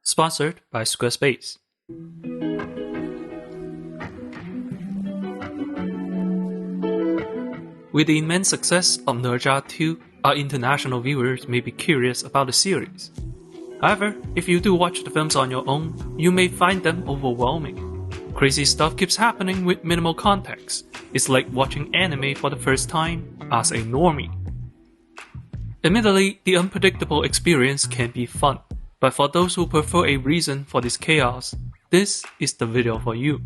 Sponsored by Squarespace. With the immense success of Nezha 2, our international viewers may be curious about the series. However, if you do watch the films on your own, you may find them overwhelming. Crazy stuff keeps happening with minimal context. It's like watching anime for the first time as a normie. Admittedly, the unpredictable experience can be fun, but for those who prefer a reason for this chaos, this is the video for you.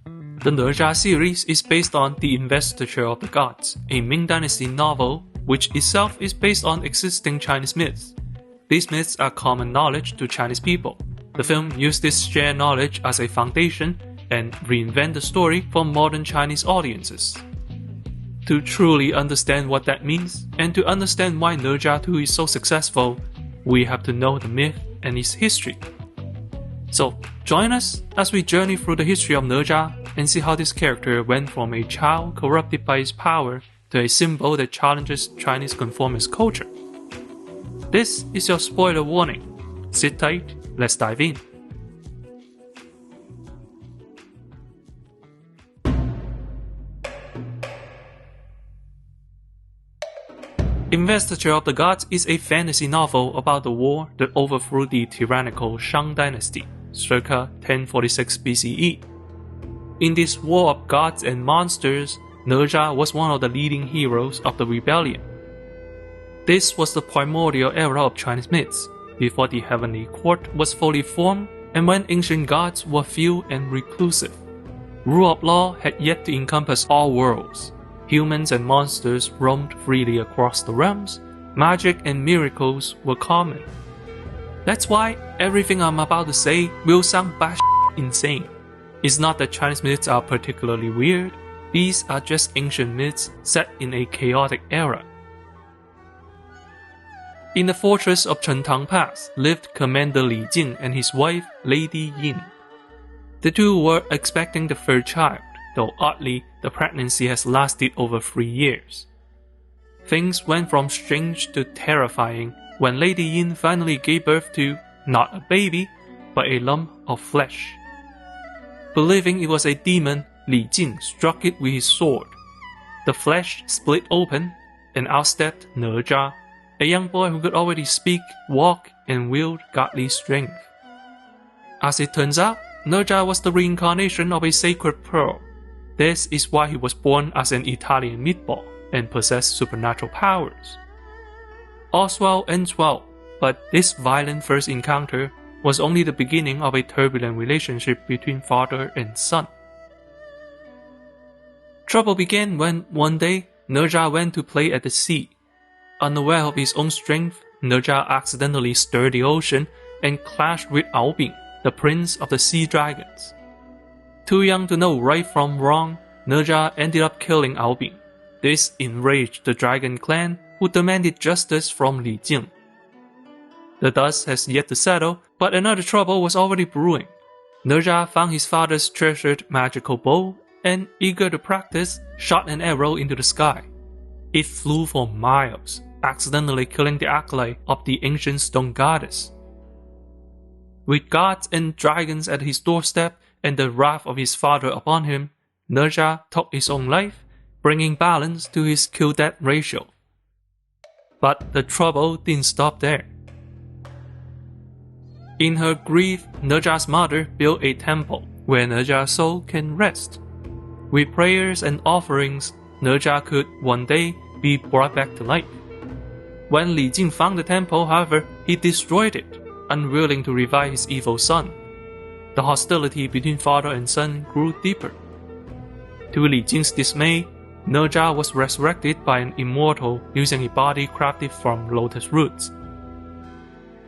The Nezha series is based on The Investiture of the Gods, a Ming Dynasty novel which itself is based on existing Chinese myths. These myths are common knowledge to Chinese people. The film used this shared knowledge as a foundation and reinvent the story for modern Chinese audiences. To truly understand what that means, and to understand why Nezha 2 is so successful, we have to know the myth and its history. So, join us as we journey through the history of Nezha and see how this character went from a child corrupted by his power to a symbol that challenges Chinese conformist culture. This is your spoiler warning. Sit tight, let's dive in. Investiture of the Gods is a fantasy novel about the war that overthrew the tyrannical Shang dynasty, circa 1046 BCE. In this war of gods and monsters, Nezha was one of the leading heroes of the rebellion. This was the primordial era of Chinese myths, before the heavenly court was fully formed and when ancient gods were few and reclusive. Rule of law had yet to encompass all worlds. Humans and monsters roamed freely across the realms. Magic and miracles were common. That's why everything I'm about to say will sound batshit insane. It's not that Chinese myths are particularly weird. These are just ancient myths set in a chaotic era. In the fortress of Chentang Pass lived Commander Li Jing and his wife, Lady Yin. The two were expecting the third child, though oddly, the pregnancy has lasted over 3 years. Things went from strange to terrifying when Lady Yin finally gave birth to not a baby, but a lump of flesh. Believing it was a demon, Li Jing struck it with his sword. The flesh split open, and out stepped Nezha, a young boy who could already speak, walk, and wield godly strength. As it turns out, Nezha was the reincarnation of a sacred pearl. This is why he was born as an Italian meatball and possessed supernatural powers. All's well ends well, but this violent first encounter was only the beginning of a turbulent relationship between father and son. Trouble began when, one day, Nezha went to play at the sea. Unaware of his own strength, Nezha accidentally stirred the ocean and clashed with Aobing, the prince of the sea dragons. Too young to know right from wrong, Nezha ended up killing Aobing. This enraged the dragon clan, who demanded justice from Li Jing. The dust has yet to settle, but another trouble was already brewing. Nezha found his father's treasured magical bow and, eager to practice, shot an arrow into the sky. It flew for miles, accidentally killing the acolyte of the ancient stone goddess. With gods and dragons at his doorstep and the wrath of his father upon him, Nezha took his own life, bringing balance to his kill-death ratio. But the trouble didn't stop there. In her grief, Nezha's mother built a temple where Nezha's soul can rest. With prayers and offerings, Nezha could one day be brought back to life. When Li Jing found the temple, however, he destroyed it, unwilling to revive his evil son. The hostility between father and son grew deeper. To Li Jing's dismay, Nezha was resurrected by an immortal using a body crafted from lotus roots.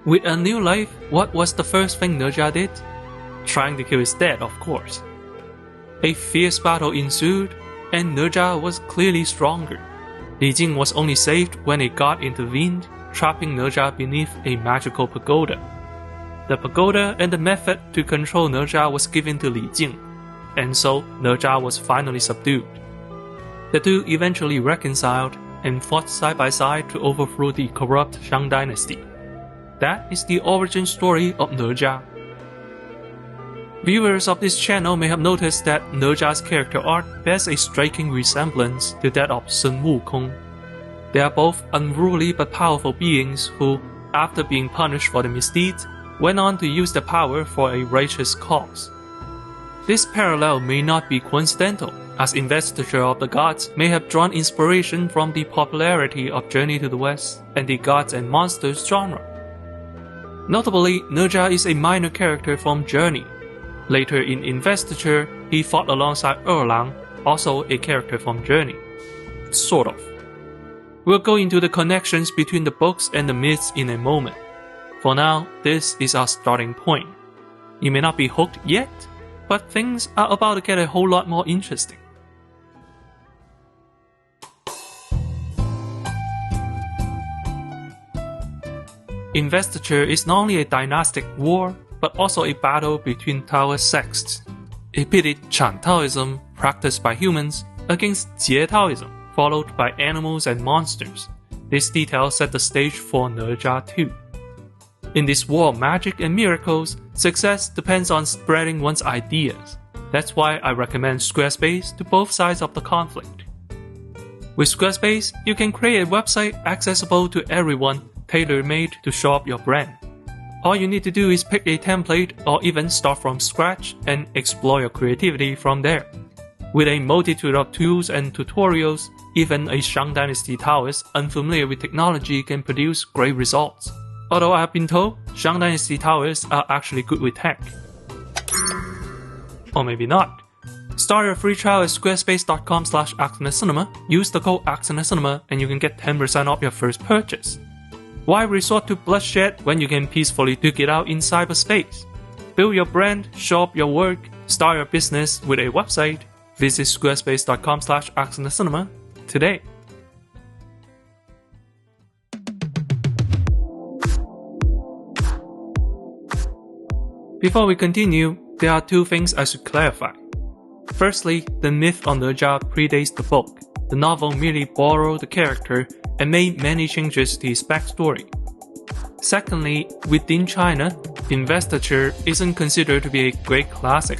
With a new life, what was the first thing Nezha did? Trying to kill his dad, of course. A fierce battle ensued, and Nezha was clearly stronger. Li Jing was only saved when a god intervened, trapping Nezha beneath a magical pagoda. The pagoda and the method to control Nezha was given to Li Jing, and so Nezha was finally subdued. The two eventually reconciled and fought side by side to overthrow the corrupt Shang dynasty. That is the origin story of Nezha. Viewers of this channel may have noticed that Nezha's character art bears a striking resemblance to that of Sun Wukong. They are both unruly but powerful beings who, after being punished for their misdeeds, went on to use their power for a righteous cause. This parallel may not be coincidental, as Investiture of the Gods may have drawn inspiration from the popularity of Journey to the West and the Gods and Monsters genre. Notably, Nezha is a minor character from Journey. Later in Investiture, he fought alongside Erlang, also a character from Journey. Sort of. We'll go into the connections between the books and the myths in a moment. For now, this is our starting point. You may not be hooked yet, but things are about to get a whole lot more interesting. Investiture is not only a dynastic war, but also a battle between Taoist sects. It pitted Chan Taoism, practiced by humans, against Jie Taoism, followed by animals and monsters. This detail set the stage for Nezha 2. In this war of magic and miracles, success depends on spreading one's ideas. That's why I recommend Squarespace to both sides of the conflict. With Squarespace, you can create a website accessible to everyone, tailor-made to show up your brand. All you need to do is pick a template or even start from scratch and explore your creativity from there. With a multitude of tools and tutorials, even a Shang Dynasty Taoist unfamiliar with technology can produce great results. Although I have been told Shang Dynasty Taoists are actually good with tech. Or maybe not. Start your free trial at squarespace.com/AxonaCinema, use the code AxonaCinema and you can get 10% off your first purchase. Why resort to bloodshed when you can peacefully duke it out in cyberspace? Build your brand, show up your work, start your business with a website. Visit squarespace.com/AxonaCinema today. Before we continue, there are two things I should clarify. Firstly, the myth on Nezha predates the book. The novel merely borrowed the character and made many changes to his backstory. Secondly, within China, Investiture isn't considered to be a great classic.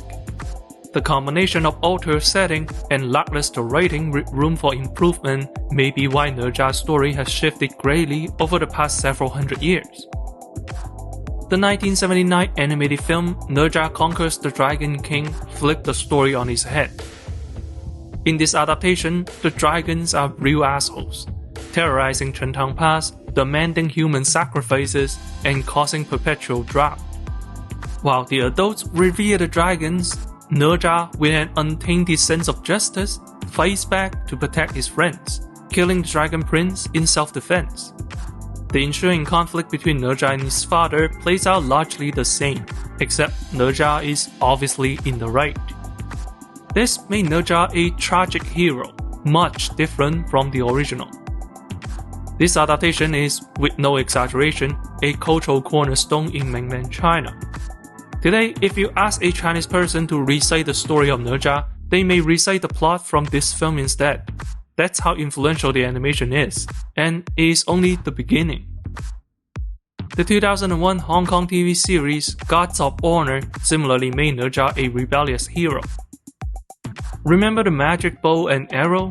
The combination of altered setting and lackluster writing with room for improvement may be why Nezha's story has shifted greatly over the past several hundred years. The 1979 animated film Nezha Conquers the Dragon King flipped the story on its head. In this adaptation, the dragons are real assholes, terrorizing Chentang Pass, demanding human sacrifices, and causing perpetual drought. While the adults revere the dragons, Nezha, with an untainted sense of justice, fights back to protect his friends, killing the Dragon Prince in self-defense. The ensuing conflict between Nezha and his father plays out largely the same, except Nezha is obviously in the right. This made Nezha a tragic hero, much different from the original. This adaptation is, with no exaggeration, a cultural cornerstone in mainland China. Today, if you ask a Chinese person to recite the story of Nezha, they may recite the plot from this film instead. That's how influential the animation is, and it is only the beginning. The 2001 Hong Kong TV series Gods of Honor similarly made Nezha a rebellious hero. Remember the magic bow and arrow?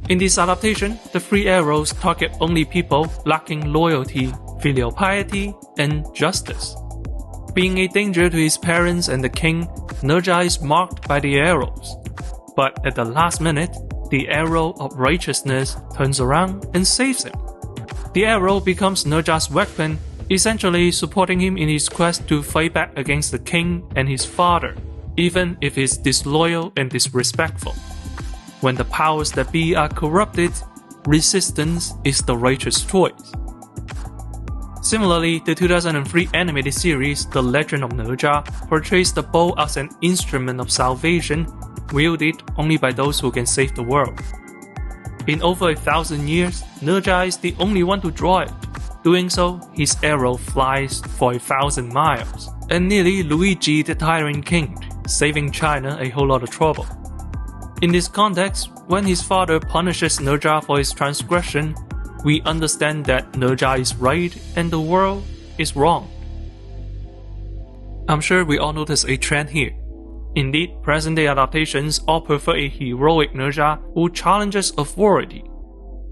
In this adaptation, the three arrows target only people lacking loyalty, filial piety, and justice. Being a danger to his parents and the king, Nezha is marked by the arrows. But at the last minute, the arrow of righteousness turns around and saves him. The arrow becomes Nezha's weapon, essentially supporting him in his quest to fight back against the king and his father, even if he's disloyal and disrespectful. When the powers that be are corrupted, resistance is the righteous choice. Similarly, the 2003 animated series The Legend of Nezha portrays the bow as an instrument of salvation, wielded only by those who can save the world. In over 1,000 years, Nezha is the only one to draw it. Doing so, his arrow flies for 1,000 miles, and nearly Luigi the Tyrant King, saving China a whole lot of trouble. In this context, when his father punishes Nezha for his transgression, we understand that Nezha is right and the world, is wrong. I'm sure we all notice a trend here. Indeed, present-day adaptations all prefer a heroic Nezha who challenges authority.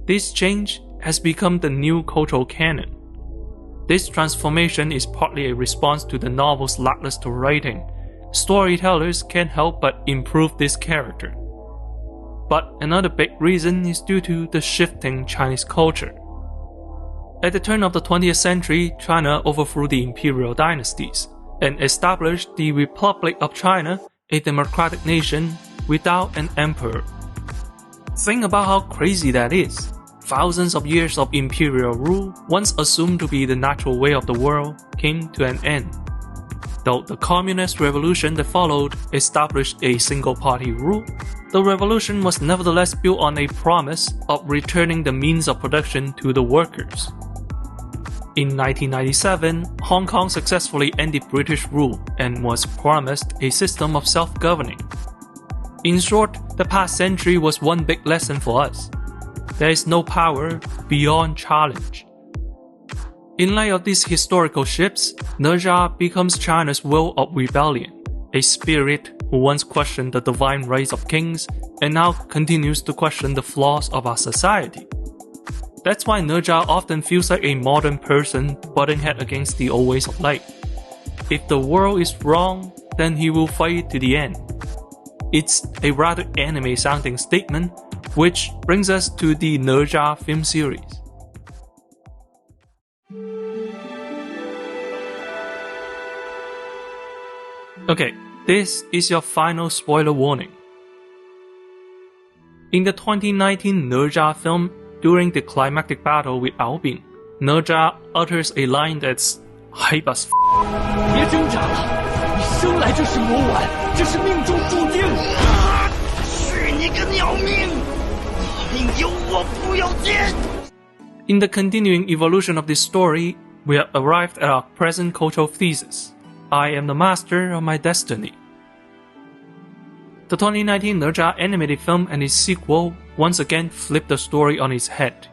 This change has become the new cultural canon. This transformation is partly a response to the novel's lackluster writing. Storytellers can't help but improve this character. But another big reason is due to the shifting Chinese culture. At the turn of the 20th century, China overthrew the imperial dynasties and established the Republic of China, a democratic nation without an emperor. Think about how crazy that is. Thousands of years of imperial rule, once assumed to be the natural way of the world, came to an end. Though the communist revolution that followed established a single-party rule, the revolution was nevertheless built on a promise of returning the means of production to the workers. In 1997, Hong Kong successfully ended British rule and was promised a system of self-governing. In short, the past century was one big lesson for us. There is no power beyond challenge. In light of these historical shifts, Nezha becomes China's will of rebellion, a spirit who once questioned the divine rights of kings and now continues to question the flaws of our society. That's why Nezha often feels like a modern person butting head against the old ways of life. If the world is wrong, then he will fight it to the end. It's a rather anime-sounding statement, which brings us to the Nezha film series. Okay, this is your final spoiler warning. In the 2019 Nezha film, during the climactic battle with Albin, Nezha utters a line that's hype as f***. 别挣扎了，你生来就是魔丸，这是命中注定。去你个鸟命！你命由我不由天。 In the continuing evolution of this story, we have arrived at our present cultural thesis. I am the master of my destiny. The 2019 Nezha animated film and its sequel once again flipped the story on its head.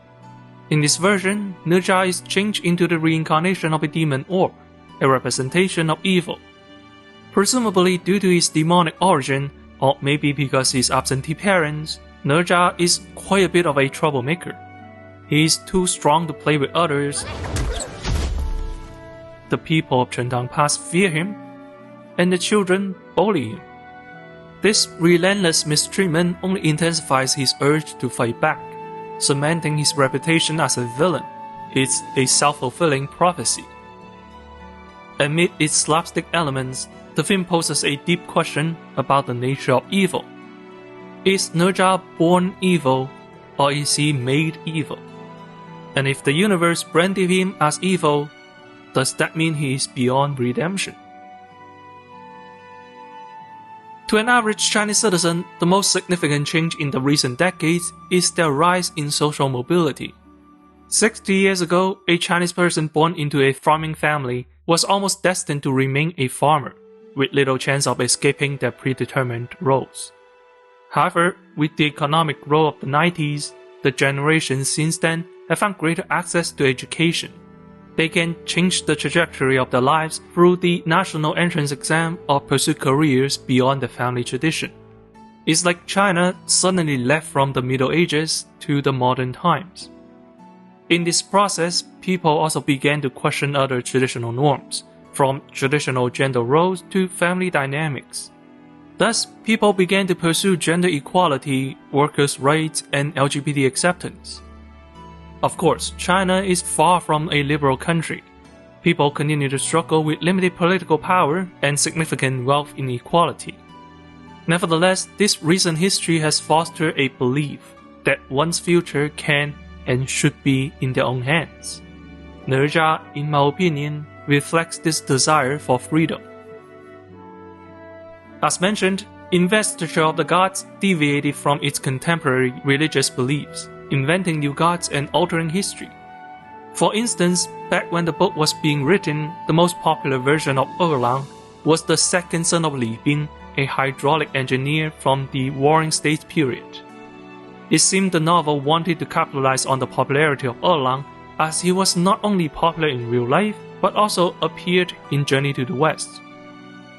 In this version, Nezha is changed into the reincarnation of a demon orb, a representation of evil. Presumably due to his demonic origin, or maybe because his absentee parents, Nezha is quite a bit of a troublemaker. He is too strong to play with others. The people of Chengdang Pass fear him, and the children bully him. This relentless mistreatment only intensifies his urge to fight back, cementing his reputation as a villain. It's a self-fulfilling prophecy. Amid its slapstick elements, the film poses a deep question about the nature of evil. Is Nezha born evil, or is he made evil? And if the universe branded him as evil, does that mean he is beyond redemption? To an average Chinese citizen, the most significant change in the recent decades is their rise in social mobility. 60 years ago, a Chinese person born into a farming family was almost destined to remain a farmer, with little chance of escaping their predetermined roles. However, with the economic growth of the 90s, the generations since then have found greater access to education. They can change the trajectory of their lives through the national entrance exam or pursue careers beyond the family tradition. It's like China suddenly left from the Middle Ages to the modern times. In this process, people also began to question other traditional norms, from traditional gender roles to family dynamics. Thus, people began to pursue gender equality, workers' rights, and LGBT acceptance. Of course, China is far from a liberal country. People continue to struggle with limited political power and significant wealth inequality. Nevertheless, this recent history has fostered a belief that one's future can and should be in their own hands. Nezha, in my opinion, reflects this desire for freedom. As mentioned, Investiture of the Gods deviated from its contemporary religious beliefs, inventing new gods and altering history. For instance, back when the book was being written, the most popular version of Erlang was the second son of Li Bin, a hydraulic engineer from the Warring States period. It seemed the novel wanted to capitalize on the popularity of Erlang, as he was not only popular in real life, but also appeared in Journey to the West.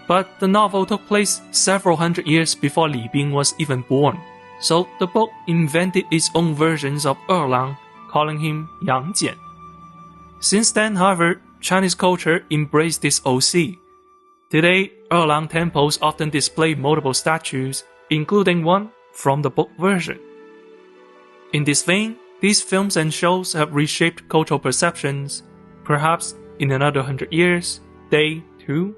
But the novel took place several hundred years before Li Bing was even born, so the book invented its own versions of Erlang, calling him Yang Jian. Since then, however, Chinese culture embraced this OC. Today, Erlang temples often display multiple statues, including one from the book version. In this vein, these films and shows have reshaped cultural perceptions. Perhaps in another 100 years, they, too,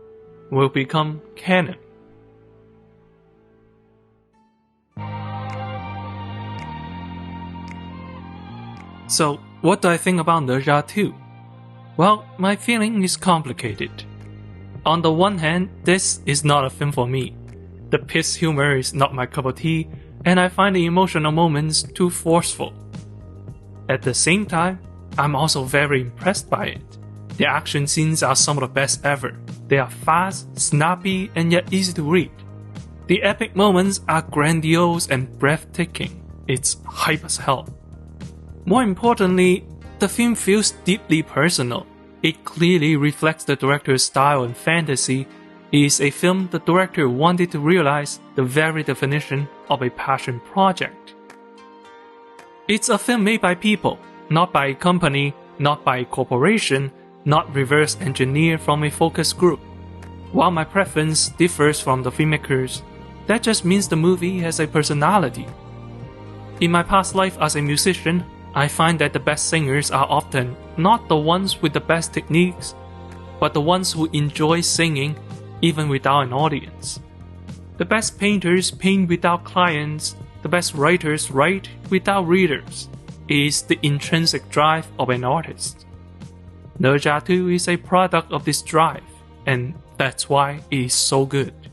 will become canon. So, what do I think about Nezha 2? Well, my feeling is complicated. On the one hand, this is not a film for me. The piss humor is not my cup of tea, and I find the emotional moments too forceful. At the same time, I'm also very impressed by it. The action scenes are some of the best ever. They are fast, snappy, and yet easy to read. The epic moments are grandiose and breathtaking. It's hype as hell. More importantly, the film feels deeply personal. It clearly reflects the director's style and fantasy. It is a film the director wanted to realize the very definition of a passion project. It's a film made by people, not by a company, not by a corporation, not reverse engineered from a focus group. While my preference differs from the filmmakers, that just means the movie has a personality. In my past life as a musician, I find that the best singers are often not the ones with the best techniques, but the ones who enjoy singing even without an audience. The best painters paint without clients, the best writers write without readers. It is the intrinsic drive of an artist. Nezha 2 is a product of this drive, and that's why it is so good.